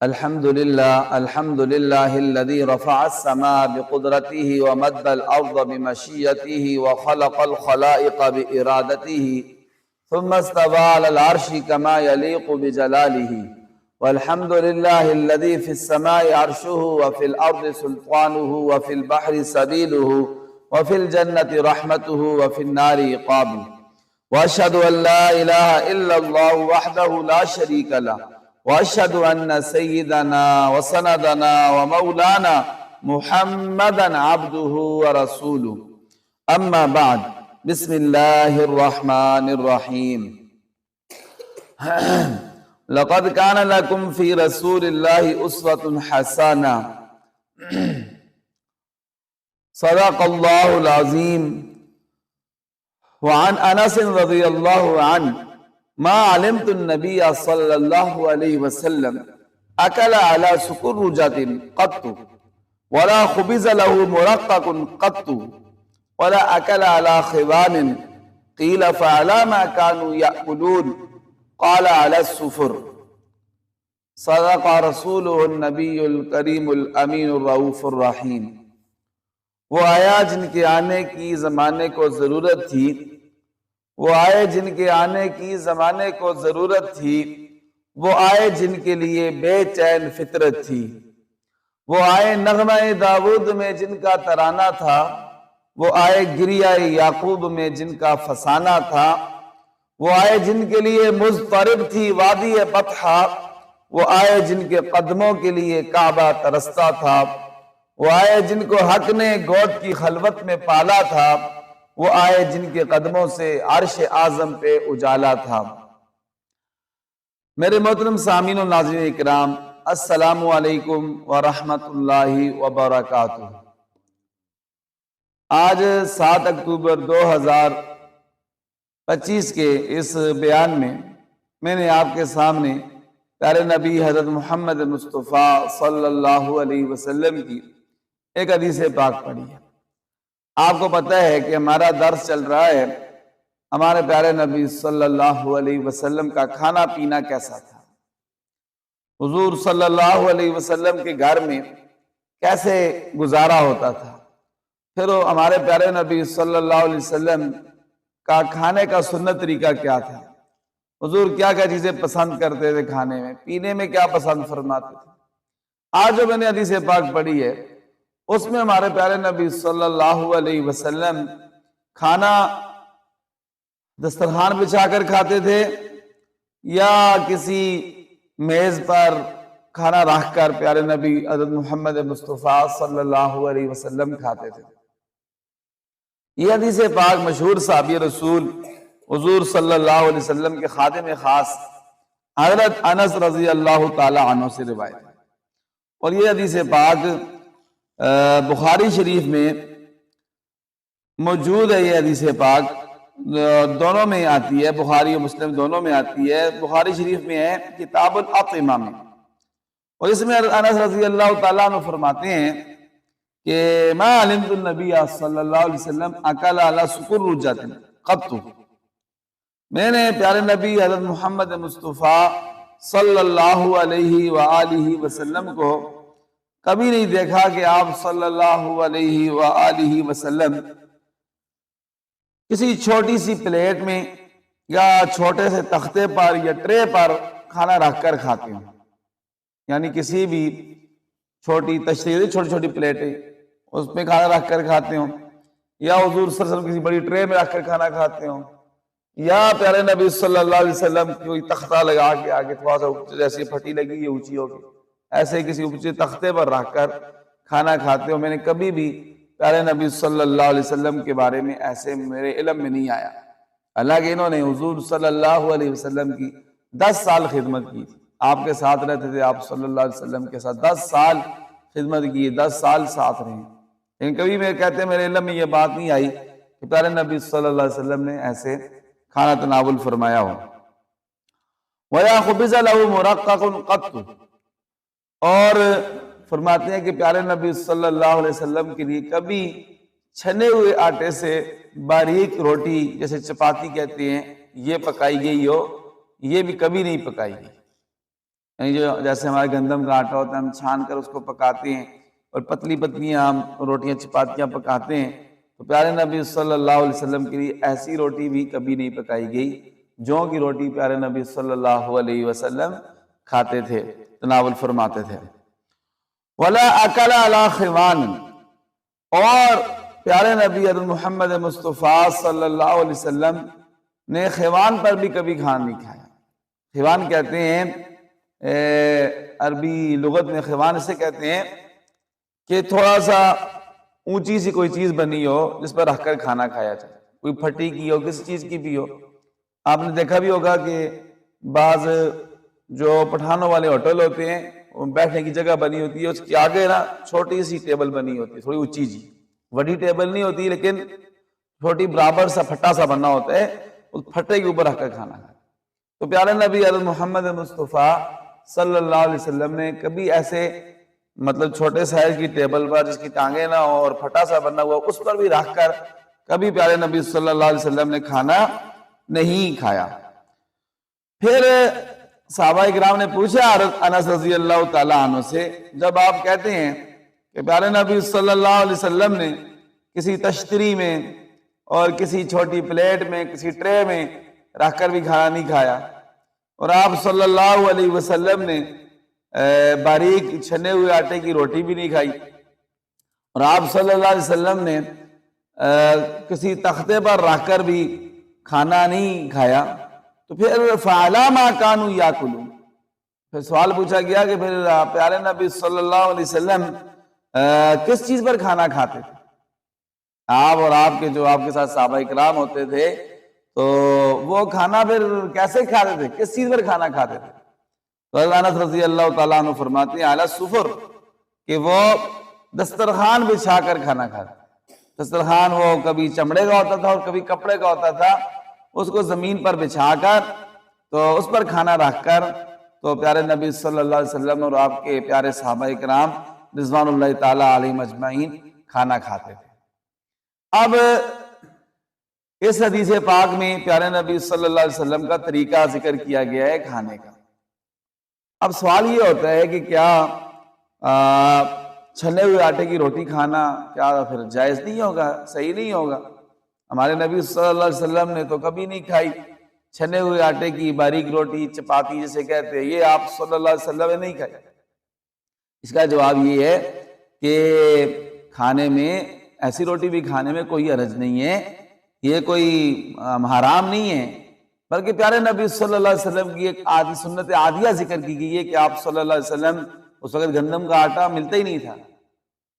الحمد لله الذي رفع السماء بقدرته ومد الأرض بمشيئته وخلق الخلائق بإرادته ثم استوى على العرش كما يليق بجلاله. والحمد لله الذي في السماء عرشه وفي الأرض سلطانه وفي البحر سبيله وفي الجنة رحمته وفي النار عقابه. وأشهد أن لا إله إلا الله وحده لا شريك له وأشهد أن سيدنا وسندنا ومولانا محمدا عبده ورسوله. أما بعد، بسم الله الرحمن الرحيم. لقد كان لكم في رسول الله أسوة حسنة. صدق الله العظيم. وعن أنس رضي الله عنه ما علمت النبي صلى الله عليه وسلم أكل على سكرجة قط ولا خبز له مرقق قط ولا أكل على خوان. قيل فعلى ما كانوا يأكلون؟ قال على السفر. صدق رسوله النبي الكريم الأمين الرؤوف الرحيم. وہ آیا جن کے آنے کی زمانے کو ضرورت تھی، وہ آئے جن کے آنے کی زمانے کو ضرورت تھی، وہ آئے جن کے لیے بے چین فطرت تھی، وہ آئے نغمہ داود میں جن کا ترانہ تھا، وہ آئے گریہ یعقوب میں جن کا فسانہ تھا، وہ آئے جن کے لیے مضطرب تھی وادی بطحا، وہ آئے جن کے قدموں کے لیے کعبہ ترستا تھا، وہ آئے جن کو حق نے گود کی خلوت میں پالا تھا، وہ آئے جن کے قدموں سے عرش اعظم پہ اجالا تھا۔ میرے محترم سامعین و ناظرین اکرام، السلام علیکم ورحمۃ اللہ وبرکاتہ۔ آج 7 اکتوبر 2025 کے اس بیان میں نے آپ کے سامنے پیارے نبی حضرت محمد مصطفیٰ صلی اللہ علیہ وسلم کی ایک حدیث پاک پڑھی ہے۔ آپ کو پتہ ہے کہ ہمارا درس چل رہا ہے ہمارے پیارے نبی صلی اللہ علیہ وسلم کا کھانا پینا کیسا تھا، حضور صلی اللہ علیہ وسلم کے گھر میں کیسے گزارا ہوتا تھا، پھر ہمارے پیارے نبی صلی اللہ علیہ وسلم کا کھانے کا سنت طریقہ کیا تھا، حضور کیا کیا چیزیں پسند کرتے تھے کھانے میں، پینے میں کیا پسند فرماتے تھے۔ آج جو میں نے حدیث پاک پڑھی ہے اس میں ہمارے پیارے نبی صلی اللہ علیہ وسلم کھانا دسترخوان بچھا کر کھاتے تھے یا کسی میز پر کھانا رکھ کر پیارے نبی حضرت محمد مصطفیٰ صلی اللہ علیہ وسلم کھاتے تھے۔ یہ حدیث پاک مشہور صحابی رسول حضور صلی اللہ علیہ وسلم کے خادم خاص حضرت انس رضی اللہ تعالی عنہ سے روایت ہے، اور یہ حدیث پاک بخاری شریف میں موجود ہے۔ یہ حدیث پاک دونوں میں آتی ہے، بخاری و مسلم دونوں میں آتی ہے۔ بخاری شریف میں ہے کتاب الاطعمہ میں، اور اس میں انس رضی اللہ تعالیٰ عنہ فرماتے ہیں کہ ما علمت النبی صلی اللہ علیہ وسلم اکل علی سکرجۃ قط، میں نے پیارے نبی حضرت محمد مصطفیٰ صلی اللہ علیہ وآلہ وسلم کو کبھی نہیں دیکھا کہ آپ صلی اللہ علیہ وآلہ وسلم کسی چھوٹی سی پلیٹ میں یا چھوٹے سے تختے پر یا ٹرے پر کھانا رکھ کر کھاتے ہوں، یعنی کسی بھی چھوٹی تشریح چھوٹی چھوٹی پلیٹیں اس میں کھانا رکھ کر کھاتے ہوں، یا حضور صلی اللہ علیہ وسلم کسی بڑی ٹرے میں رکھ کر کھانا کھاتے ہوں، یا پیارے نبی صلی اللہ علیہ وسلم کوئی تختہ لگا کے آگے تھوڑا سا جیسی پھٹی لگی یہ اونچی ہوگی ایسے کسی اونچے تختے پر رکھ کر کھانا کھاتے ہو۔ میں نے کبھی بھی پیارے نبی صلی اللہ علیہ وسلم کے بارے میں ایسے میرے علم میں نہیں آیا، حالانکہ انہوں نے حضور صلی اللہ علیہ وسلم کی 10 سال خدمت کی تھی، آپ کے ساتھ رہتے تھے، آپ صلی اللہ علیہ وسلم کے ساتھ 10 سال خدمت کی، 10 سال ساتھ رہے، لیکن کبھی میں کہتے ہیں میرے علم میں یہ بات نہیں آئی کہ پیارے نبی صلی اللہ علیہ وسلم نے ایسے کھانا تناول فرمایا ہو۔ وَيَا خُبِزَ لَهُ مُرَقَّقٌ قَطُّ، اور فرماتے ہیں کہ پیارے نبی صلی اللہ علیہ وسلم کے لیے کبھی چھنے ہوئے آٹے سے باریک روٹی جیسے چپاتی کہتے ہیں یہ پکائی گئی ہو، یہ بھی کبھی نہیں پکائی گئی۔ یعنی جو جیسے ہمارے گندم کا آٹا ہوتا ہے، ہم چھان کر اس کو پکاتے ہیں اور پتلی پتلی ہم روٹیاں چپاتیاں پکاتے ہیں، تو پیارے نبی صلی اللہ علیہ وسلم کے لیے ایسی روٹی بھی کبھی نہیں پکائی گئی۔ جوں کی روٹی پیارے نبی صلی اللہ علیہ وسلم کھاتے تھے، تناول فرماتے تھے۔ وَلَا أَكَلَ عَلَى خِوَانٍ، اور پیارے نبی حضرت محمد مصطفیٰ صلی اللہ علیہ وسلم نے خیوان پر بھی کبھی کھانا نہیں کھایا۔ خیوان کہتے ہیں عربی لغت میں خیوان اسے کہتے ہیں کہ تھوڑا سا اونچی سی کوئی چیز بنی ہو جس پر رکھ کر کھانا کھایا جائے، کوئی پھٹی کی ہو، کسی چیز کی بھی ہو۔ آپ نے دیکھا بھی ہوگا کہ بعض جو پٹھانوں والے ہوٹل ہوتے ہیں، بیٹھنے کی جگہ بنی ہوتی ہے، اس کے آگے نا چھوٹی سی ٹیبل بنی ہوتی ہے، تھوڑی اونچی جی، بڑی ٹیبل نہیں ہوتی لیکن چھوٹی برابر سا پھٹا سا بننا ہوتا ہے، اس پھٹے کے اوپر رکھ کر کھانا کھایا۔ تو پیارے نبی حضرت محمد مصطفیٰ صلی اللہ علیہ وسلم نے کبھی ایسے مطلب چھوٹے سائز کی ٹیبل پر جس کی ٹانگیں نہ ہو اور پھٹا سا بنا ہوا اس پر بھی رکھ کر کبھی پیارے نبی صلی اللہ علیہ وسلم نے کھانا نہیں کھایا۔ پھر صحابہ اکرام نے پوچھا حضرت انس رضی اللہ تعالیٰ عنہ سے، جب آپ کہتے ہیں کہ پیارے نبی صلی اللہ علیہ وسلم نے کسی تشتری میں اور کسی چھوٹی پلیٹ میں، کسی ٹرے میں رکھ کر بھی کھانا نہیں کھایا، اور آپ صلی اللہ علیہ وسلم نے باریک چھنے ہوئے آٹے کی روٹی بھی نہیں کھائی، اور آپ صلی اللہ علیہ وسلم نے کسی تختے پر رکھ کر بھی کھانا نہیں کھایا، تو پھر فَعَلَىٰ مَا كَانُوا يَأْكُلُونَ، پھر سوال پوچھا گیا کہ پھر پیارے نبی صلی اللہ علیہ وسلم کس چیز پر کھانا کھاتے تھے؟ آپ اور آپ کے جو آپ کے ساتھ صحابہ اکرام ہوتے تھے تو وہ کھانا پھر کیسے کھاتے تھے، کس چیز پر کھانا کھاتے تھے؟ تو حضرت انس رضی اللہ تعالیٰ عنہ فرماتے ہیں علی السفر، کہ وہ دسترخوان بچھا کر کھانا کھاتے تھے۔ دسترخوان وہ کبھی چمڑے کا ہوتا تھا اور کبھی کپڑے کا ہوتا تھا، اس کو زمین پر بچھا کر تو اس پر کھانا رکھ کر تو پیارے نبی صلی اللہ علیہ وسلم اور آپ کے پیارے صحابہ اکرام رضوان اللہ تعالیٰ علیہم اجمعین کھانا کھاتے تھے۔ اب اس حدیث پاک میں پیارے نبی صلی اللہ علیہ وسلم کا طریقہ ذکر کیا گیا ہے کھانے کا۔ اب سوال یہ ہوتا ہے کہ کیا چھنے ہوئے آٹے کی روٹی کھانا کیا پھر جائز نہیں ہوگا، صحیح نہیں ہوگا؟ ہمارے نبی صلی اللہ علیہ وسلم نے تو کبھی نہیں کھائی چھنے ہوئے آٹے کی باریک روٹی، چپاتی جسے کہتے ہیں، یہ آپ صلی اللہ علیہ وسلم نے نہیں کھائی۔ اس کا جواب یہ ہے کہ کھانے میں ایسی روٹی بھی کھانے میں کوئی حرج نہیں ہے، یہ کوئی حرام نہیں ہے، بلکہ پیارے نبی صلی اللہ علیہ وسلم کی ایک عادی سنت عادیہ ذکر کی گئی ہے کہ آپ صلی اللہ علیہ وسلم اس وقت گندم کا آٹا ملتا ہی نہیں تھا،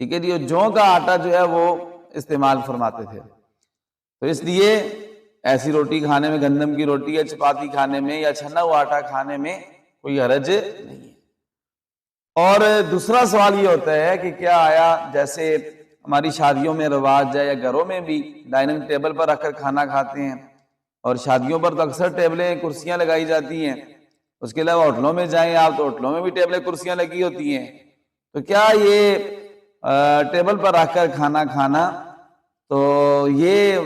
ٹھیک ہے جی، جوں کا آٹا جو ہے وہ استعمال فرماتے تھے۔ تو اس لیے ایسی روٹی کھانے میں، گندم کی روٹی یا چپاتی کھانے میں یا چھنا ہوا آٹا کھانے میں کوئی حرج نہیں ہے۔ اور دوسرا سوال یہ ہوتا ہے کہ کیا آیا جیسے ہماری شادیوں میں رواج ہے یا گھروں میں بھی ڈائننگ ٹیبل پر رکھ کر کھانا کھاتے ہیں، اور شادیوں پر تو اکثر ٹیبلیں کرسیاں لگائی جاتی ہیں، اس کے علاوہ ہوٹلوں میں جائیں آپ تو ہوٹلوں میں بھی ٹیبلیں کرسیاں لگی ہوتی ہیں، تو کیا یہ ٹیبل پر رکھ کر کھانا کھانا تو یہ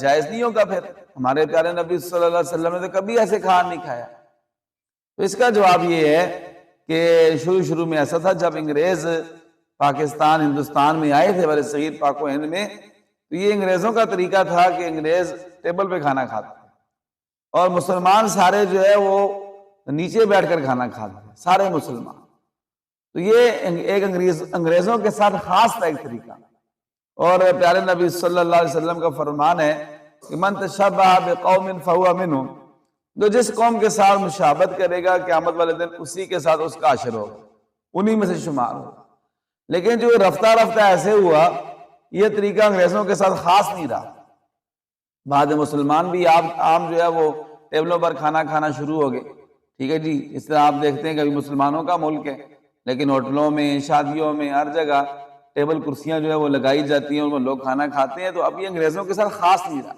جائز نہیں ہوگا؟ پھر ہمارے پیارے نبی صلی اللہ علیہ وسلم نے تو کبھی ایسے کھانا نہیں کھایا۔ تو اس کا جواب یہ ہے کہ شروع میں ایسا تھا، جب انگریز پاکستان ہندوستان میں آئے تھے، برصغیر پاک و ہند میں، تو یہ انگریزوں کا طریقہ تھا کہ انگریز ٹیبل پہ کھانا کھاتے تھے اور مسلمان سارے جو ہے وہ نیچے بیٹھ کر کھانا کھاتے تھے، سارے مسلمان۔ تو یہ ایک انگریزوں کے ساتھ خاص تھا ایک طریقہ، اور پیارے نبی صلی اللہ علیہ وسلم کا فرمان ہے کہ من تشبہ بقوم فہو منہم، جو جس قوم کے ساتھ مشابہت کرے گا قیامت والے دن اسی کے ساتھ اس کا حشر ہوگا، انہی میں سے شمار ہوگا۔ لیکن جو رفتہ رفتہ ایسے ہوا، یہ طریقہ انگریزوں کے ساتھ خاص نہیں رہا، بعد مسلمان بھی عام جو ہے وہ ٹیبلوں پر کھانا کھانا شروع ہو گئے، ٹھیک ہے جی۔ اس طرح آپ دیکھتے ہیں کہ ابھی مسلمانوں کا ملک ہے لیکن ہوٹلوں میں، شادیوں میں، ہر جگہ ٹیبل کرسیاں جو ہے وہ لگائی جاتی ہیں اور وہ لوگ کھانا کھاتے ہیں۔ تو اب یہ انگریزوں کے ساتھ خاص نہیں رہا،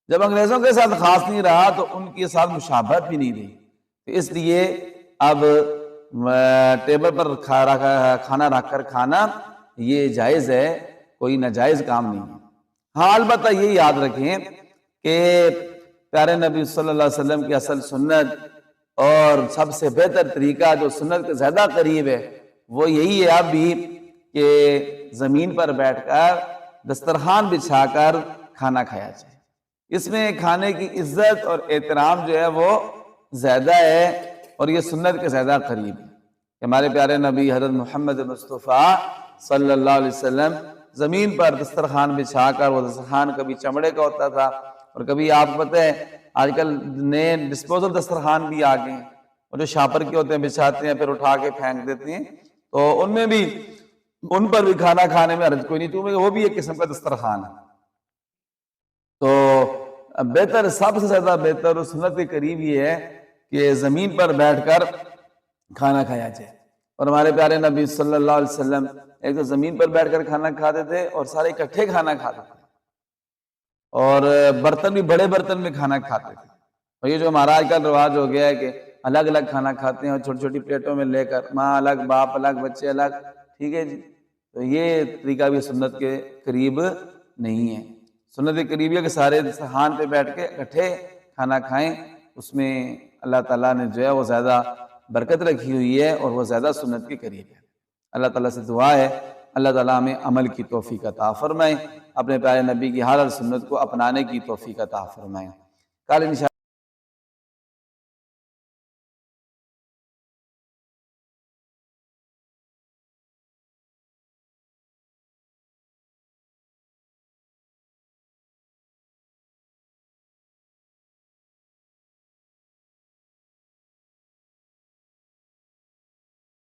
جب انگریزوں کے ساتھ خاص نہیں رہا تو ان کے ساتھ مشابہت بھی نہیں رہی، تو اس لیے اب ٹیبل پر کھانا رکھ کر کھانا یہ جائز ہے، کوئی ناجائز کام نہیں ہے۔ ہاں البتہ یہ یاد رکھیں کہ پیارے نبی صلی اللہ علیہ وسلم کی اصل سنت اور سب سے بہتر طریقہ جو سنت کے زیادہ قریب ہے وہ یہی ہے اب بھی کہ زمین پر بیٹھ کر دسترخوان بچھا کر کھانا کھایا جائے۔ اس میں کھانے کی عزت اور احترام جو ہے وہ زیادہ ہے اور یہ سنت کے زیادہ قریب ہے۔ ہمارے پیارے نبی حضرت محمد مصطفیٰ صلی اللہ علیہ وسلم زمین پر دسترخوان بچھا کر، وہ دسترخوان کبھی چمڑے کا ہوتا تھا اور کبھی آپ پتہ ہے آج کل نئے ڈسپوزل دسترخوان بھی آ گئے ہیں، اور جو شاپر کے ہوتے ہیں بچھاتے ہیں پھر اٹھا کے پھینک دیتے ہیں، تو ان پر بھی کھانا کھانے میں حرج کوئی نہیں، تو وہ بھی ایک قسم کا دسترخوان ہے۔ تو بہتر، سب سے زیادہ بہتر اور سنت کے قریب یہ ہے کہ زمین پر بیٹھ کر کھانا کھایا جائے۔ اور ہمارے پیارے نبی صلی اللہ علیہ وسلم ایک تو زمین پر بیٹھ کر کھانا کھاتے تھے اور سارے اکٹھے کھانا کھاتے تھے، اور برتن بھی بڑے برتن میں کھانا کھاتے تھے۔ اور یہ جو ہمارا آج کل رواج ہو گیا ہے کہ الگ الگ کھانا کھاتے ہیں اور چھوٹی چھوٹی پلیٹوں میں لے کر، ماں الگ، باپ الگ، بچے الگ، ٹھیک ہے جی، تو یہ طریقہ بھی سنت کے قریب نہیں ہے۔ سنت کے قریب ہے کہ سارے دسترخوان پہ بیٹھ کے اکٹھے کھانا کھائیں، اس میں اللہ تعالیٰ نے جو ہے وہ زیادہ برکت رکھی ہوئی ہے اور وہ زیادہ سنت کے قریب ہے۔ اللہ تعالیٰ سے دعا ہے اللہ تعالیٰ ہمیں عمل کی توفیق عطا فرمائے، اپنے پیارے نبی کی ہر سنت کو اپنانے کی توفیق عطا فرمائے۔ کل انشاءاللہ